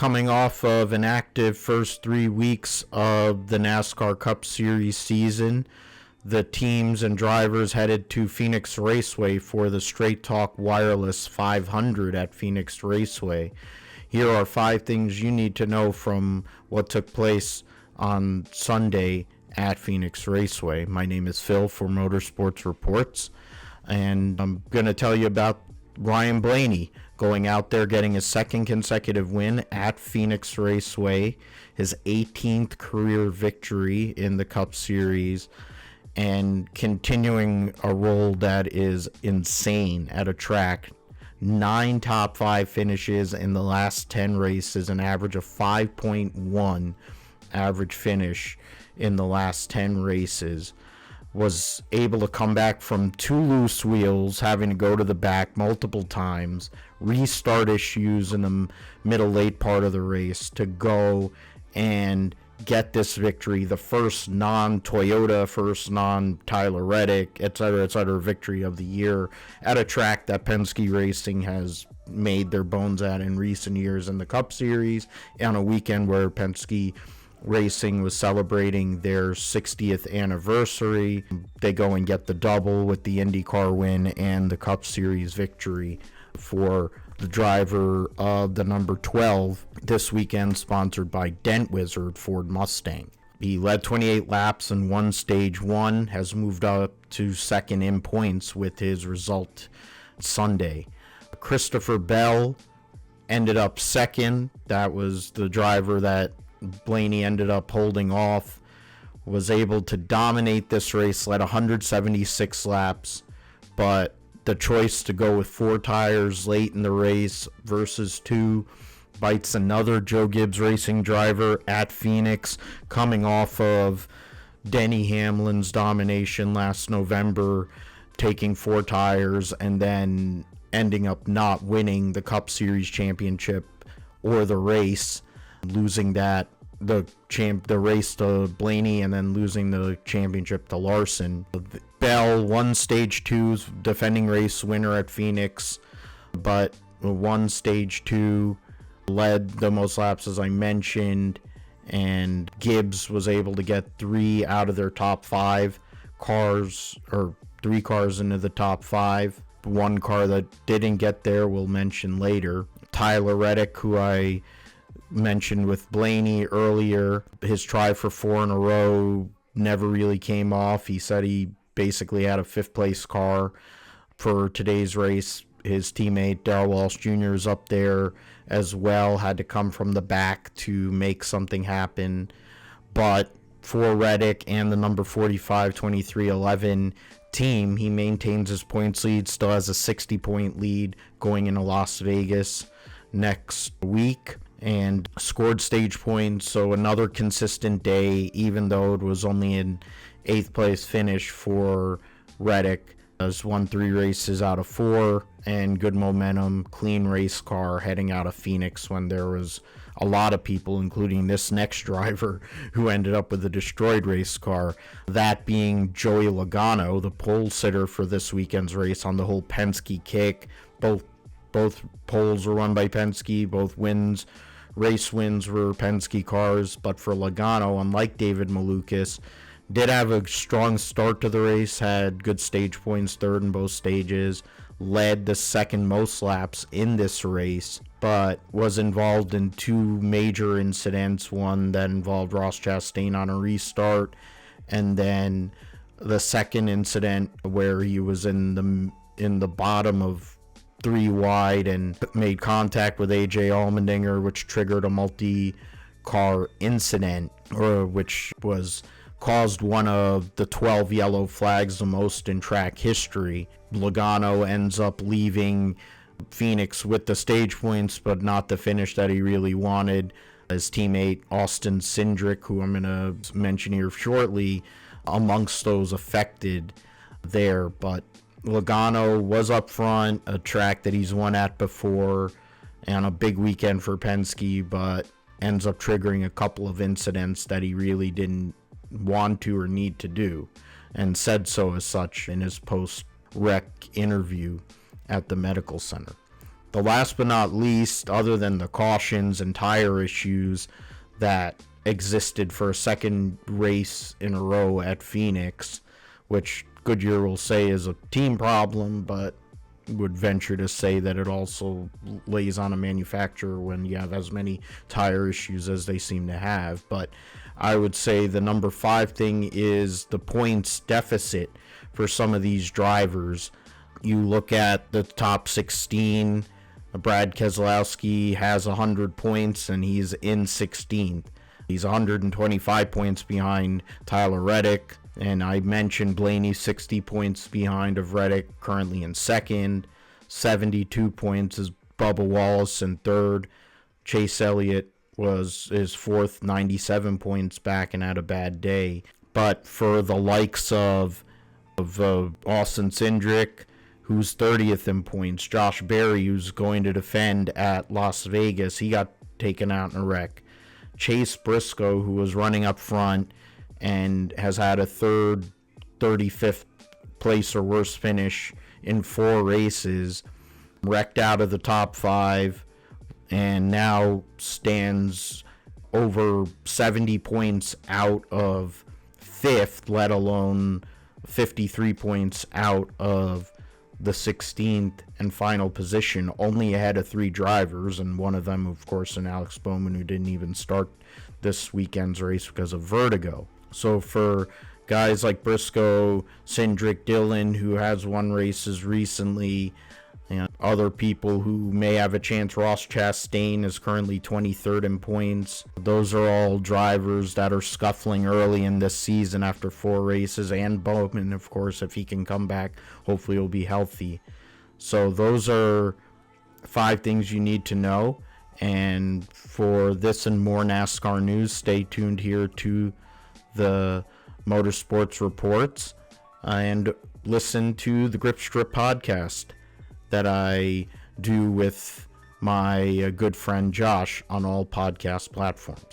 coming off of an active first 3 weeks of the NASCAR Cup Series season. The teams and drivers headed to Phoenix Raceway for the Straight Talk Wireless 500 at Phoenix Raceway. Here are 5 things you need to know from what took place on Sunday at Phoenix Raceway. My name is Phil for Motorsports Reports, and I'm going to tell you about Ryan Blaney going out there, getting his second consecutive win at Phoenix Raceway, his 18th career victory in the Cup Series, and continuing a role that is insane at a track. 9 top 5 finishes in the last 10 races, an average of 5.1 average finish in the last 10 races. Was able to come back from 2 loose wheels, having to go to the back multiple times, restart issues in the late part of the race to go and get this victory, the first non-Toyota, first non-Tyler Reddick, etc., victory of the year at a track that Penske Racing has made their bones at in recent years in the Cup Series, on a weekend where Penske Racing was celebrating their 60th anniversary. They go and get the double with the IndyCar win and the Cup Series victory for the driver of the number 12 this weekend, sponsored by Dent Wizard Ford Mustang. He led 28 laps and won stage 1, has moved up to second in points with his result Sunday. Christopher Bell ended up second. That was the driver that Blaney ended up holding off. Was able to dominate this race, led 176 laps, but the choice to go with 4 tires late in the race versus 2 bites another Joe Gibbs Racing driver at Phoenix, coming off of Denny Hamlin's domination last November, taking 4 tires and then ending up not winning the Cup Series championship or the race, losing the race to Blaney and then losing the championship to Larson. Bell won stage 2's defending race winner at Phoenix, but won stage 2, led the most laps as I mentioned, and Gibbs was able to get 3 out of their top 5 cars, or 3 cars into the top 5. 1 car that didn't get there we'll mention later. Tyler Reddick, who I mentioned with Blaney earlier, his try for 4 in a row never really came off. He said he basically had a 5th place car for today's race. His teammate Darrell Walsh Jr. is up there as well, had to come from the back to make something happen. But for Reddick and the number 45-23-11 team, he maintains his points lead, still has a 60-point lead going into Las Vegas next week, and scored stage points, so another consistent day, even though it was only an 8th place finish for Reddick. Has won 3 races out of 4, and good momentum, clean race car heading out of Phoenix when there was a lot of people, including this next driver, who ended up with a destroyed race car, that being Joey Logano, the pole sitter for this weekend's race on the whole Penske kick. Both poles were won by Penske, both race wins were Penske cars, but for Logano, unlike David Malukas, did have a strong start to the race, had good stage points, 3rd in both stages, led the 2nd most laps in this race, but was involved in 2 major incidents, one that involved Ross Chastain on a restart, and then the 2nd incident where he was in the bottom of 3 wide and made contact with AJ Allmendinger, which triggered a multi-car incident, which caused one of the 12 yellow flags, the most in track history. Logano ends up leaving Phoenix with the stage points, but not the finish that he really wanted. His teammate Austin Cindric, who I'm going to mention here shortly, amongst those affected there, but Logano was up front, a track that he's won at before, and a big weekend for Penske, but ends up triggering a couple of incidents that he really didn't want to or need to do, and said so as such in his post-wreck interview at the medical center. the last but not least, other than the cautions and tire issues that existed for a second race in a row at Phoenix, which Goodyear will say is a team problem, but would venture to say that it also lays on a manufacturer when you have as many tire issues as they seem to have. But I would say the number 5 thing is the points deficit for some of these drivers. You look at the top 16, Brad Keselowski has 100 points and he's in 16th. He's 125 points behind Tyler Reddick. And I mentioned Blaney 60 points behind of Reddick, currently in second. 72 points is Bubba Wallace in third. Chase Elliott is fourth, 97 points back and had a bad day. But for the likes of Austin Cindric, who's 30th in points, Josh Berry, who's going to defend at Las Vegas, he got taken out in a wreck. Chase Briscoe, who was running up front and has had a third, 35th place or worse finish in 4 races, wrecked out of the top 5, and now stands over 70 points out of 5th, let alone 53 points out of the 16th and final position, only ahead of 3 drivers, and one of them, of course, an Alex Bowman, who didn't even start this weekend's race because of vertigo. So for guys like Briscoe, Cindric, Dillon, who has won races recently, and other people who may have a chance, Ross Chastain is currently 23rd in points. Those are all drivers that are scuffling early in this season after 4 races, and Bowman, of course, if he can come back, hopefully he'll be healthy. So those are 5 things you need to know. And for this and more NASCAR news, stay tuned here to the Motorsports Reports and listen to the Grip Strip podcast that I do with my good friend Josh on all podcast platforms.